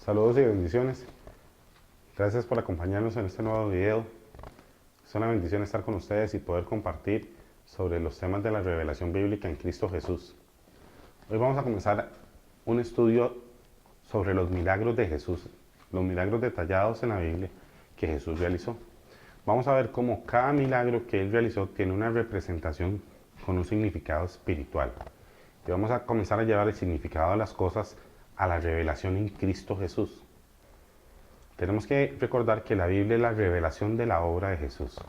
Saludos y bendiciones. Gracias por acompañarnos en este nuevo video. Es una bendición estar con ustedes y poder compartir sobre los temas de la revelación bíblica en Cristo Jesús. Hoy vamos a comenzar un estudio sobre los milagros de Jesús, los milagros detallados en la Biblia que Jesús realizó. Vamos a ver cómo cada milagro que Él realizó tiene una representación con un significado espiritual. Y vamos a comenzar a llevar el significado de las cosas a la revelación en Cristo Jesús. Tenemos que recordar que la Biblia es la revelación de la obra de Jesús.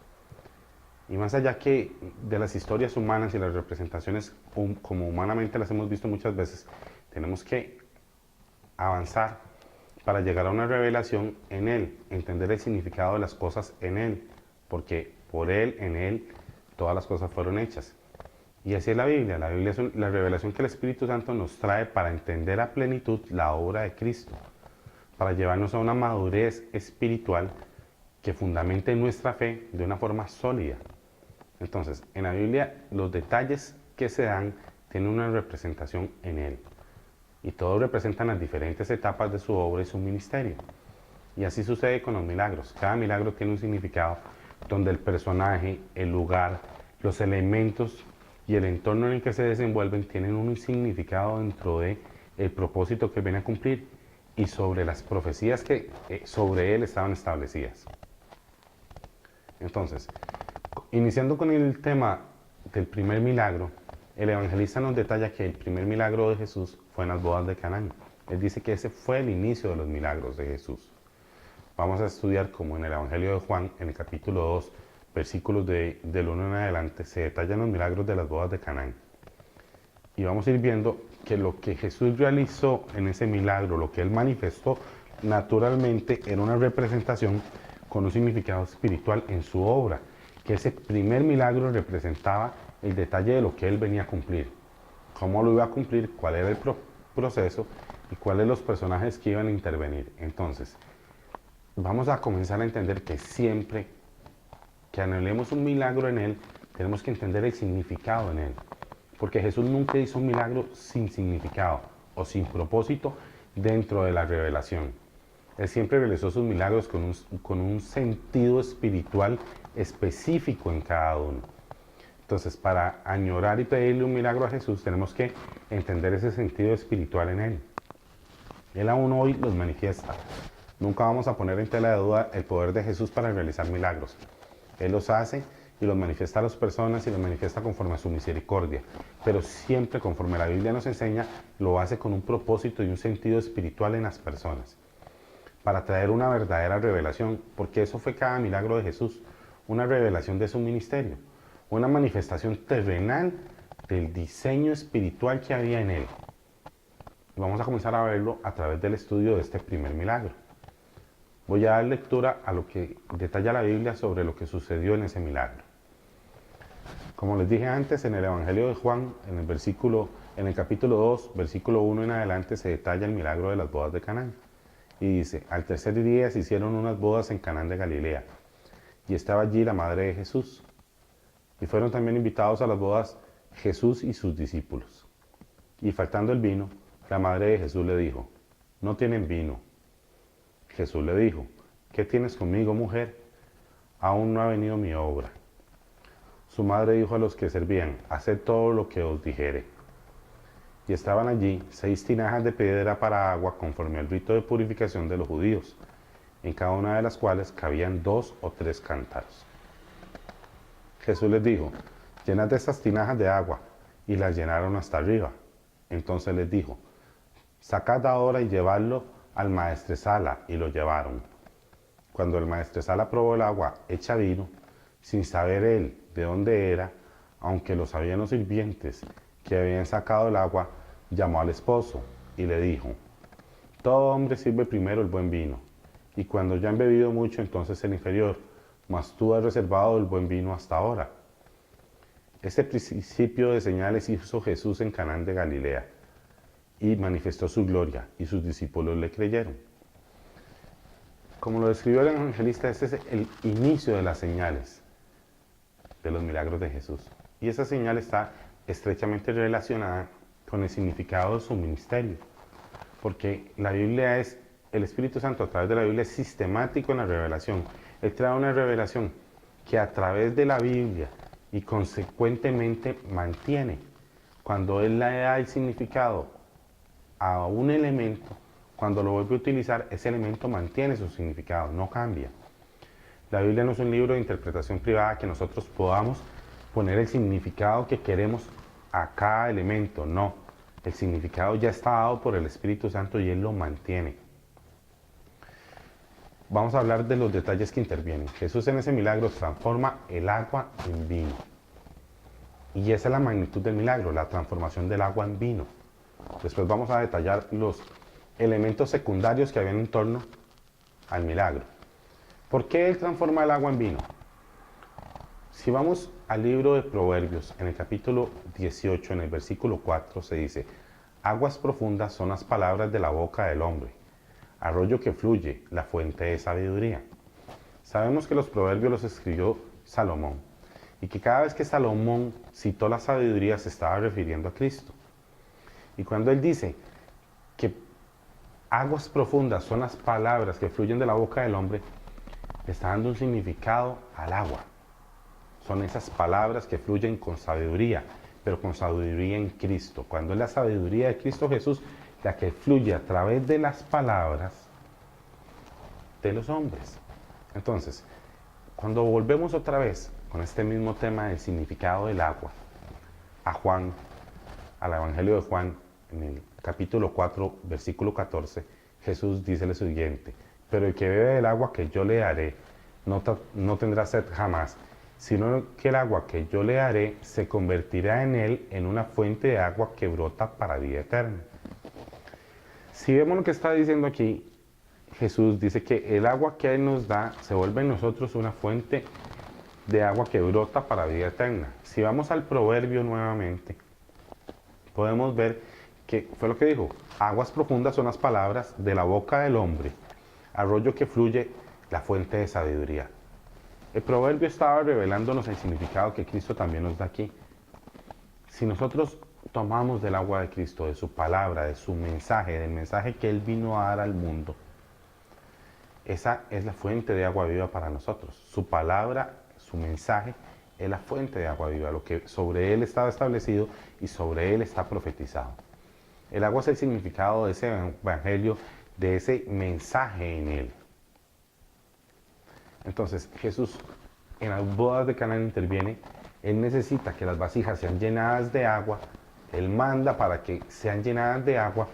Y más allá que de las historias humanas y las representaciones como humanamente las hemos visto muchas veces, tenemos que avanzar para llegar a una revelación en Él, entender el significado de las cosas en Él, porque por Él, en Él, todas las cosas fueron hechas. Y así es la Biblia. La Biblia es la revelación que el Espíritu Santo nos trae para entender a plenitud la obra de Cristo, para llevarnos a una madurez espiritual que fundamente nuestra fe de una forma sólida. Entonces, en la Biblia, los detalles que se dan tienen una representación en Él. Y todos representan las diferentes etapas de su obra y su ministerio. Y así sucede con los milagros. Cada milagro tiene un significado donde el personaje, el lugar, los elementos y el entorno en el que se desenvuelven tienen un significado dentro de el propósito que viene a cumplir y sobre las profecías que sobre él estaban establecidas. Entonces, iniciando con el tema del primer milagro, el evangelista nos detalla que el primer milagro de Jesús fue en las bodas de Canaán. Él dice que ese fue el inicio de los milagros de Jesús. Vamos a estudiar como en el Evangelio de Juan, en el capítulo 2, versículos del 1 en adelante, se detallan los milagros de las bodas de Canaán. Y vamos a ir viendo que lo que Jesús realizó en ese milagro, lo que Él manifestó, naturalmente era una representación con un significado espiritual en su obra, que ese primer milagro representaba el detalle de lo que Él venía a cumplir, cómo lo iba a cumplir, cuál era el proceso y cuáles los personajes que iban a intervenir. Entonces, vamos a comenzar a entender que siempre que anhelemos un milagro en Él, tenemos que entender el significado en Él. Porque Jesús nunca hizo un milagro sin significado o sin propósito dentro de la revelación. Él siempre realizó sus milagros con un sentido espiritual específico en cada uno. Entonces, para añorar y pedirle un milagro a Jesús, tenemos que entender ese sentido espiritual en Él. Él aún hoy los manifiesta. Nunca vamos a poner en tela de duda el poder de Jesús para realizar milagros. Él los hace y los manifiesta a las personas y los manifiesta conforme a su misericordia. Pero siempre, conforme la Biblia nos enseña, lo hace con un propósito y un sentido espiritual en las personas. Para traer una verdadera revelación, porque eso fue cada milagro de Jesús, una revelación de su ministerio, una manifestación terrenal del diseño espiritual que había en Él. Y vamos a comenzar a verlo a través del estudio de este primer milagro. Voy a dar lectura a lo que detalla la Biblia sobre lo que sucedió en ese milagro. Como les dije antes, en el Evangelio de Juan, en el capítulo 2, versículo 1 en adelante, se detalla el milagro de las bodas de Canaán. Y dice, al tercer día se hicieron unas bodas en Canaán de Galilea, y estaba allí la madre de Jesús. Y fueron también invitados a las bodas Jesús y sus discípulos. Y faltando el vino, la madre de Jesús le dijo, no tienen vino. Jesús le dijo, ¿qué tienes conmigo, mujer? Aún no ha venido mi hora. Su madre dijo a los que servían, haced todo lo que os dijere. Y estaban allí 6 tinajas de piedra para agua conforme al rito de purificación de los judíos, en cada una de las cuales cabían 2 o 3 cántaros. Jesús les dijo, llenad estas tinajas de agua, y las llenaron hasta arriba. Entonces les dijo, sacad ahora y llevadlo al maestresala, y lo llevaron. Cuando el maestresala probó el agua hecha vino, sin saber él de dónde era, aunque lo sabían los sirvientes que habían sacado el agua, llamó al esposo y le dijo, todo hombre sirve primero el buen vino, y cuando ya han bebido mucho, entonces el inferior, mas tú has reservado el buen vino hasta ahora. Este principio de señales hizo Jesús en Canaán de Galilea, y manifestó su gloria, y sus discípulos le creyeron. Como lo describió el evangelista, este es el inicio de las señales de los milagros de Jesús. Y esa señal está estrechamente relacionada con el significado de su ministerio, porque la Biblia es el Espíritu Santo a través de la Biblia es sistemático en la revelación. Él trae una revelación que a través de la Biblia y consecuentemente mantiene. Cuando Él le da el significado a un elemento, cuando lo vuelve a utilizar, ese elemento mantiene su significado, no cambia. La Biblia no es un libro de interpretación privada que nosotros podamos poner el significado que queremos a cada elemento, no. El significado ya está dado por el Espíritu Santo y Él lo mantiene. Vamos a hablar de los detalles que intervienen. Jesús en ese milagro transforma el agua en vino. Y esa es la magnitud del milagro, la transformación del agua en vino. Después vamos a detallar los elementos secundarios que habían en torno al milagro. ¿Por qué Él transforma el agua en vino? Si vamos al libro de Proverbios, en el capítulo 18, en el versículo 4, se dice: aguas profundas son las palabras de la boca del hombre, arroyo que fluye, la fuente de sabiduría. Sabemos que los proverbios los escribió Salomón, y que cada vez que Salomón citó la sabiduría se estaba refiriendo a Cristo. Y cuando él dice que aguas profundas son las palabras que fluyen de la boca del hombre, está dando un significado al agua. Son esas palabras que fluyen con sabiduría, pero con sabiduría en Cristo. Cuando es la sabiduría de Cristo Jesús la que fluye a través de las palabras de los hombres. Entonces, cuando volvemos otra vez con este mismo tema del significado del agua, a Juan, al Evangelio de Juan, en el capítulo 4, versículo 14, Jesús dice lo siguiente: pero el que bebe del agua que yo le daré no tendrá sed jamás, sino que el agua que yo le daré se convertirá en él en una fuente de agua que brota para vida eterna. Si vemos lo que está diciendo aquí, Jesús dice que el agua que Él nos da se vuelve en nosotros una fuente de agua que brota para vida eterna. Si vamos al proverbio nuevamente, podemos ver que fue lo que dijo: aguas profundas son las palabras de la boca del hombre, arroyo que fluye, la fuente de sabiduría. El proverbio estaba revelándonos el significado que Cristo también nos da aquí. Si nosotros tomamos del agua de Cristo, de su palabra, de su mensaje, del mensaje que Él vino a dar al mundo, esa es la fuente de agua viva para nosotros. Su palabra, su mensaje, es la fuente de agua viva, lo que sobre Él estaba establecido y sobre Él está profetizado. El agua es el significado de ese evangelio, de ese mensaje en Él. Entonces, Jesús en las bodas de Caná interviene. Él necesita que las vasijas sean llenadas de agua. Él manda para que sean llenadas de agua,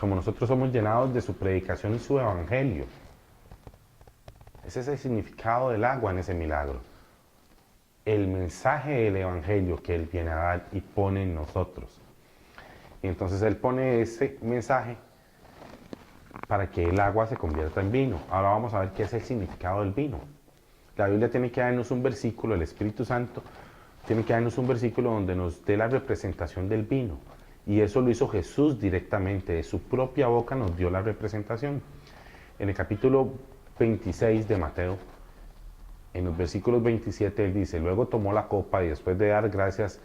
como nosotros somos llenados de su predicación y su evangelio. Ese es el significado del agua en ese milagro. El mensaje del evangelio que Él viene a dar y pone en nosotros. Y entonces Él pone ese mensaje para que el agua se convierta en vino. Ahora vamos a ver qué es el significado del vino. La Biblia tiene que darnos un versículo, el Espíritu Santo tiene que darnos un versículo donde nos dé la representación del vino. Y eso lo hizo Jesús directamente, de su propia boca nos dio la representación. En el capítulo 26 de Mateo, en los versículos 27, Él dice: luego tomó la copa y después de dar gracias,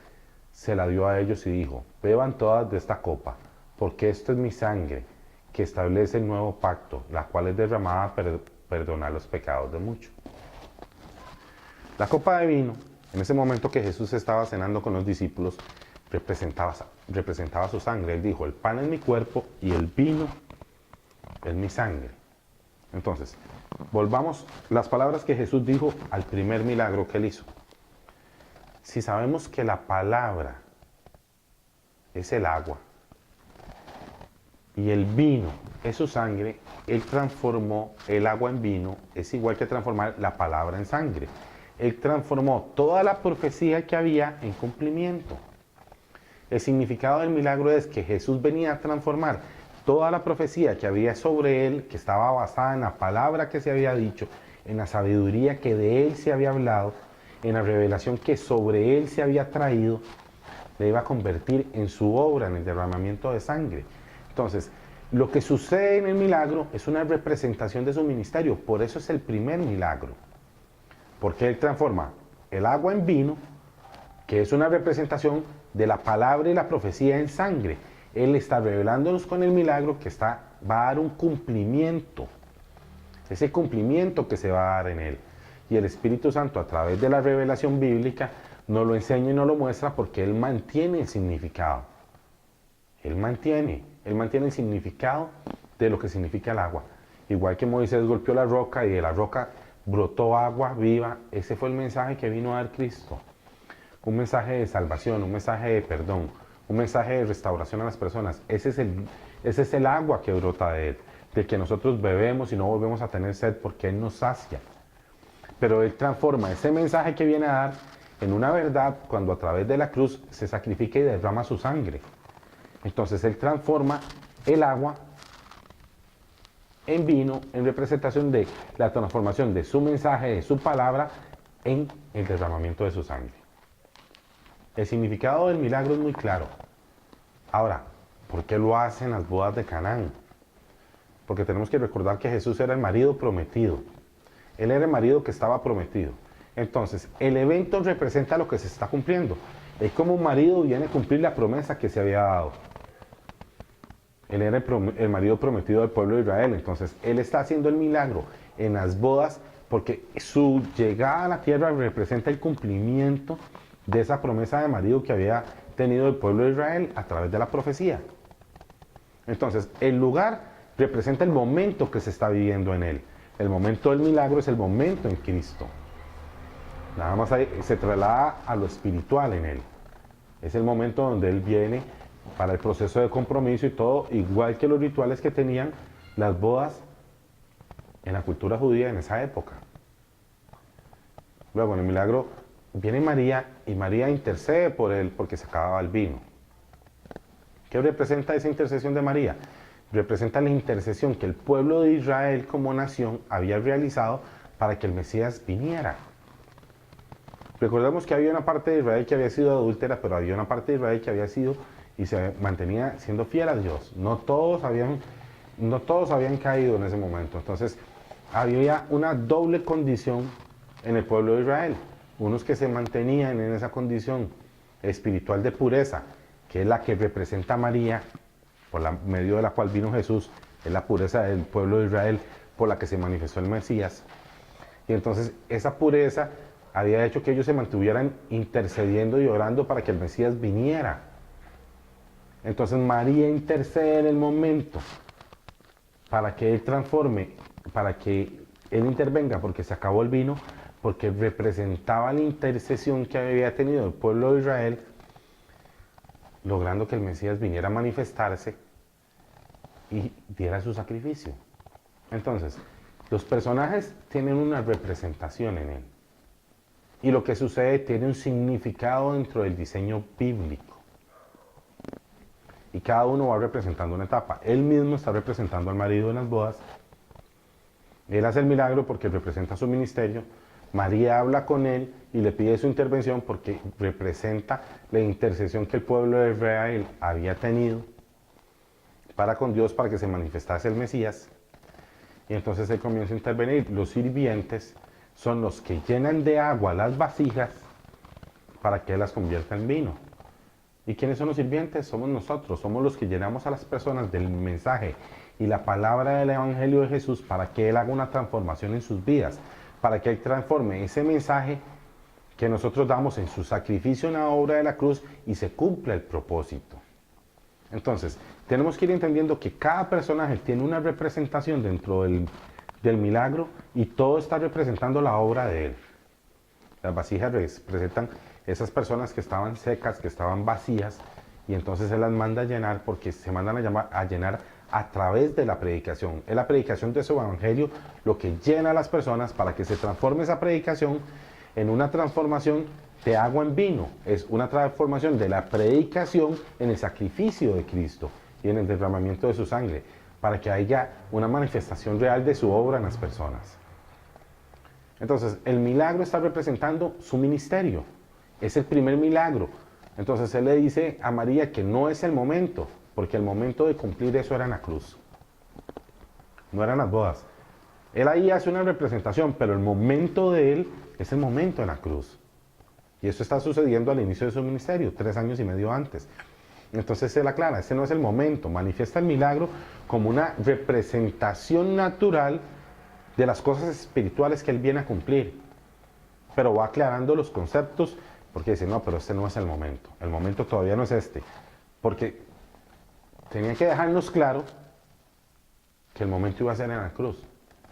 se la dio a ellos y dijo: beban todas de esta copa, porque esto es mi sangre, que establece el nuevo pacto, la cual es derramada para perdonar los pecados de muchos. La copa de vino, en ese momento que Jesús estaba cenando con los discípulos, representaba su sangre. Él dijo: el pan es mi cuerpo y el vino es mi sangre. Entonces, volvamos las palabras que Jesús dijo al primer milagro que Él hizo. Si sabemos que la palabra es el agua y el vino es su sangre, Él transformó el agua en vino, es igual que transformar la palabra en sangre. Él transformó toda la profecía que había en cumplimiento. El significado del milagro es que Jesús venía a transformar toda la profecía que había sobre Él, que estaba basada en la palabra que se había dicho, en la sabiduría que de Él se había hablado, en la revelación que sobre Él se había traído, le iba a convertir en su obra, en el derramamiento de sangre. Entonces, lo que sucede en el milagro es una representación de su ministerio, por eso es el primer milagro. Porque Él transforma el agua en vino, que es una representación de la palabra y la profecía en sangre. Él está revelándonos con el milagro que está va a dar un cumplimiento. Ese cumplimiento que se va a dar en él. Y el Espíritu Santo, a través de la revelación bíblica, nos lo enseña y nos lo muestra porque Él mantiene el significado. Él mantiene el significado de lo que significa el agua. Igual que Moisés golpeó la roca y de la roca brotó agua viva, ese fue el mensaje que vino a dar Cristo. Un mensaje de salvación, un mensaje de perdón, un mensaje de restauración a las personas. Ese es el agua que brota de Él, del que nosotros bebemos y no volvemos a tener sed porque Él nos sacia. Pero Él transforma ese mensaje que viene a dar en una verdad cuando a través de la cruz se sacrifica y derrama su sangre. Entonces Él transforma el agua en vino, en representación de la transformación de su mensaje, de su palabra, en el derramamiento de su sangre. El significado del milagro es muy claro. Ahora, ¿por qué lo hacen las bodas de Canaán? Porque tenemos que recordar que Jesús era el marido prometido. Él era el marido que estaba prometido. Entonces, el evento representa lo que se está cumpliendo. Es como un marido viene a cumplir la promesa que se había dado. Él era el marido prometido del pueblo de Israel. Entonces, Él está haciendo el milagro en las bodas porque su llegada a la tierra representa el cumplimiento de esa promesa de marido que había tenido el pueblo de Israel a través de la profecía. Entonces, el lugar representa el momento que se está viviendo en Él. El momento del milagro es el momento en Cristo. Nada más se traslada a lo espiritual en Él. Es el momento donde Él viene para el proceso de compromiso y todo, igual que los rituales que tenían las bodas en la cultura judía en esa época. Luego en el milagro viene María y María intercede por Él porque se acababa el vino. ¿Qué representa esa intercesión de María? Representa la intercesión que el pueblo de Israel como nación había realizado para que el Mesías viniera. Recordemos que había una parte de Israel que había sido adúltera, pero había una parte de Israel que había sido y se mantenía siendo fiel a Dios. No todos habían caído en ese momento. Entonces, había una doble condición en el pueblo de Israel. Unos que se mantenían en esa condición espiritual de pureza, que es la que representa a María, por medio de la cual vino Jesús, es la pureza del pueblo de Israel por la que se manifestó el Mesías. Y entonces esa pureza había hecho que ellos se mantuvieran intercediendo y orando para que el Mesías viniera. Entonces María intercede en el momento para que Él transforme, para que Él intervenga, porque se acabó el vino, porque representaba la intercesión que había tenido el pueblo de Israel, logrando que el Mesías viniera a manifestarse y diera su sacrificio. Entonces, los personajes tienen una representación en Él. Y lo que sucede tiene un significado dentro del diseño bíblico. Y cada uno va representando una etapa. Él mismo está representando al marido en las bodas. Él hace el milagro porque representa su ministerio. María habla con él y le pide su intervención porque representa la intercesión que el pueblo de Israel había tenido para con Dios para que se manifestase el Mesías. Y entonces él comienza a intervenir. Los sirvientes son los que llenan de agua las vasijas para que él las convierta en vino. ¿Y quiénes son los sirvientes? Somos nosotros, somos los que llenamos a las personas del mensaje y la palabra del Evangelio de Jesús para que Él haga una transformación en sus vidas, para que Él transforme ese mensaje que nosotros damos en su sacrificio en la obra de la cruz y se cumpla el propósito. Entonces, tenemos que ir entendiendo que cada personaje tiene una representación dentro del milagro y todo está representando la obra de Él. Las vasijas representan esas personas que estaban secas, que estaban vacías, y entonces Él las manda a llenar porque se mandan a llenar a través de la predicación. Es la predicación de su evangelio lo que llena a las personas para que se transforme esa predicación en una transformación de agua en vino. Es una transformación de la predicación en el sacrificio de Cristo y en el derramamiento de su sangre, para que haya una manifestación real de su obra en las personas. Entonces, el milagro está representando su ministerio. Es el primer milagro. Entonces Él le dice a María que no es el momento, porque el momento de cumplir eso era en la cruz. No eran las bodas. Él ahí hace una representación, pero el momento de Él es el momento en la cruz. Y eso está sucediendo al inicio de su ministerio, 3 años y medio antes. Entonces él aclara, ese no es el momento, manifiesta el milagro como una representación natural de las cosas espirituales que él viene a cumplir, pero va aclarando los conceptos porque dice, no, pero este no es el momento todavía no es este, porque tenía que dejarnos claro que el momento iba a ser en la cruz,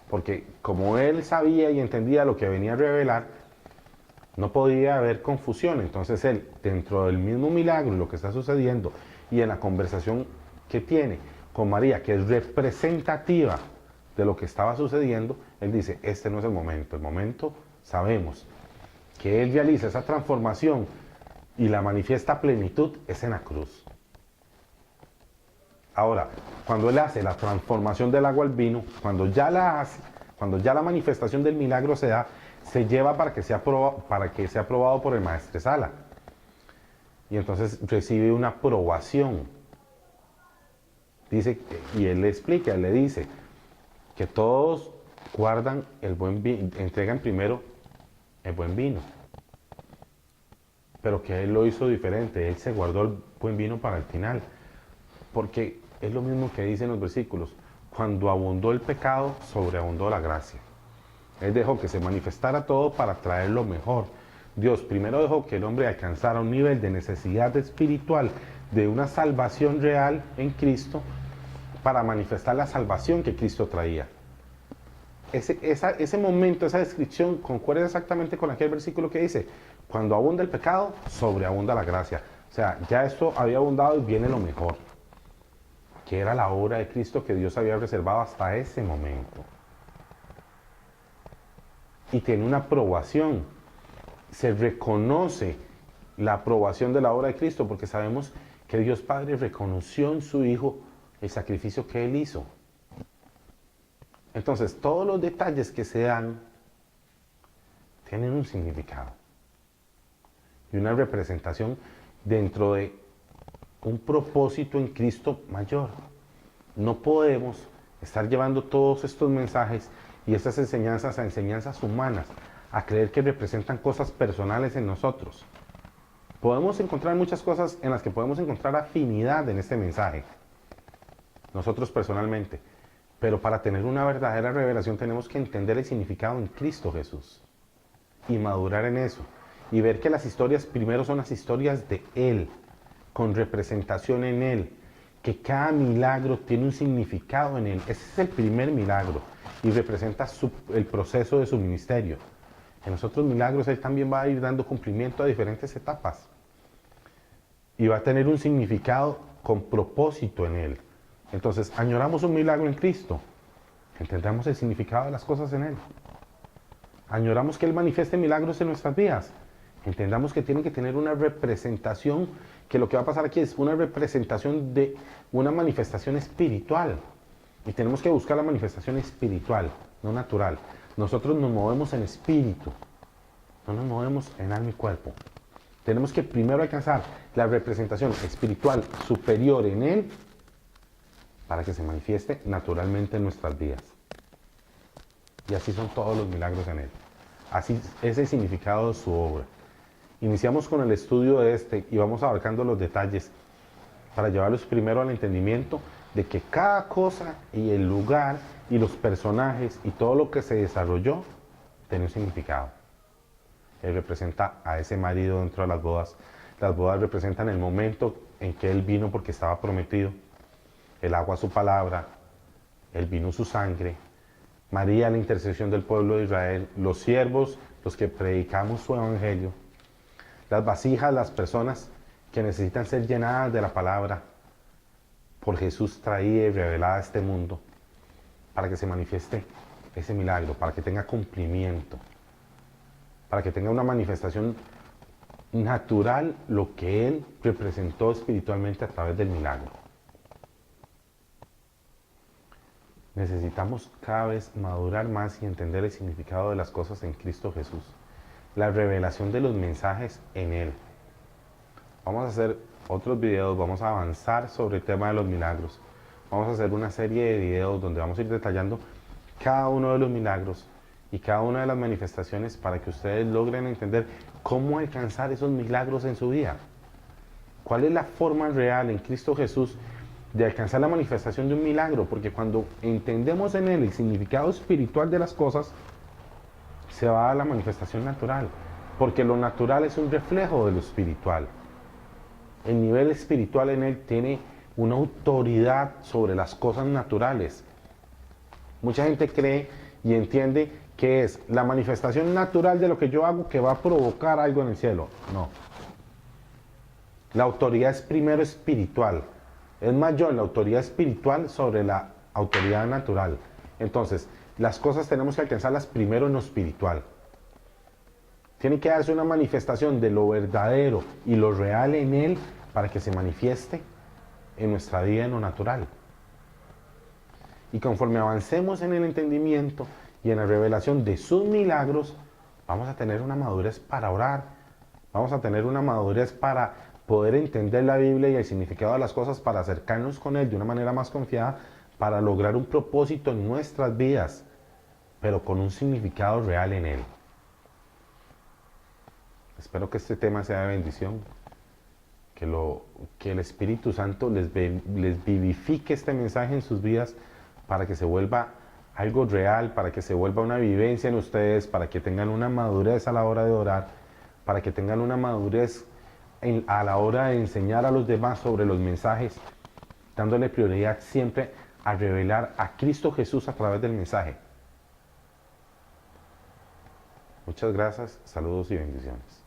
porque como él sabía y entendía lo que venía a revelar, no podía haber confusión. Entonces él, dentro del mismo milagro, lo que está sucediendo, y en la conversación que tiene con María, que es representativa de lo que estaba sucediendo, él dice, este no es el momento sabemos que él realiza esa transformación y la manifiesta a plenitud es en la cruz. Ahora, cuando él hace la transformación del agua al vino, cuando ya la hace, cuando ya la manifestación del milagro se da, se lleva para que sea aprobado por el maestresala. Y entonces recibe una aprobación. Dice, y él le explica, él le dice que todos guardan el buen vino, entregan primero el buen vino. Pero que él lo hizo diferente, él se guardó el buen vino para el final. Porque es lo mismo que dicen los versículos, cuando abundó el pecado, sobreabundó la gracia. Él dejó que se manifestara todo para traer lo mejor. Dios primero dejó que el hombre alcanzara un nivel de necesidad espiritual, de una salvación real en Cristo, para manifestar la salvación que Cristo traía. Ese momento, esa descripción, concuerda exactamente con aquel versículo que dice, cuando abunda el pecado, sobreabunda la gracia. O sea, ya esto había abundado y viene lo mejor, que era la obra de Cristo que Dios había reservado hasta ese momento. Y tiene una aprobación. Se reconoce la aprobación de la obra de Cristo porque sabemos que Dios Padre reconoció en su Hijo el sacrificio que Él hizo. Entonces, todos los detalles que se dan tienen un significado y una representación dentro de un propósito en Cristo mayor. No podemos estar llevando todos estos mensajes y estas enseñanzas a enseñanzas humanas, a creer que representan cosas personales en nosotros. Podemos encontrar muchas cosas en las que podemos encontrar afinidad en este mensaje, nosotros personalmente, pero para tener una verdadera revelación tenemos que entender el significado en Cristo Jesús y madurar en eso y ver que las historias primero son las historias de Él, con representación en Él, que cada milagro tiene un significado en Él. Ese es el primer milagro y representa el proceso de su ministerio. En los otros milagros Él también va a ir dando cumplimiento a diferentes etapas y va a tener un significado con propósito en Él. Entonces, añoramos un milagro en Cristo, entendamos el significado de las cosas en Él. Añoramos que Él manifieste milagros en nuestras vidas, entendamos que tiene que tener una representación, que lo que va a pasar aquí es una representación de una manifestación espiritual. Y tenemos que buscar la manifestación espiritual, no natural. Nosotros nos movemos en espíritu, no nos movemos en alma y cuerpo. Tenemos que primero alcanzar la representación espiritual superior en Él para que se manifieste naturalmente en nuestras vidas. Y así son todos los milagros en Él. Así es el significado de su obra. Iniciamos con el estudio de este y vamos abarcando los detalles para llevarlos primero al entendimiento de que cada cosa y el lugar y los personajes y todo lo que se desarrolló tiene un significado. Él representa a ese marido dentro de las bodas. Las bodas representan el momento en que Él vino porque estaba prometido. El agua su palabra, el vino su sangre, María la intercesión del pueblo de Israel, los siervos, los que predicamos su evangelio, las vasijas, las personas que necesitan ser llenadas de la palabra por Jesús traída y revelada a este mundo para que se manifieste ese milagro, para que tenga cumplimiento, para que tenga una manifestación natural lo que Él representó espiritualmente a través del milagro. Necesitamos cada vez madurar más y entender el significado de las cosas en Cristo Jesús, la revelación de los mensajes en Él. Vamos a hacer otros videos, vamos a avanzar sobre el tema de los milagros. Vamos a hacer una serie de videos donde vamos a ir detallando cada uno de los milagros y cada una de las manifestaciones para que ustedes logren entender cómo alcanzar esos milagros en su vida. ¿Cuál es la forma real en Cristo Jesús de alcanzar la manifestación de un milagro? Porque cuando entendemos en él el significado espiritual de las cosas, se va a la manifestación natural. Porque lo natural es un reflejo de lo espiritual. El nivel espiritual en él tiene una autoridad sobre las cosas naturales. Mucha gente cree y entiende que es la manifestación natural de lo que yo hago que va a provocar algo en el cielo. No. La autoridad es primero espiritual. Es mayor la autoridad espiritual sobre la autoridad natural. Entonces, las cosas tenemos que alcanzarlas primero en lo espiritual. Tiene que darse una manifestación de lo verdadero y lo real en él para que se manifieste en nuestra vida en lo natural. Y conforme avancemos en el entendimiento y en la revelación de sus milagros, vamos a tener una madurez para orar. Vamos a tener una madurez para poder entender la Biblia y el significado de las cosas, para acercarnos con él de una manera más confiada, para lograr un propósito en nuestras vidas, pero con un significado real en él. Espero que este tema sea de bendición, que el Espíritu Santo les vivifique este mensaje en sus vidas para que se vuelva algo real, para que se vuelva una vivencia en ustedes, para que tengan una madurez a la hora de orar, para que tengan una madurez a la hora de enseñar a los demás sobre los mensajes, dándole prioridad siempre a revelar a Cristo Jesús a través del mensaje. Muchas gracias, saludos y bendiciones.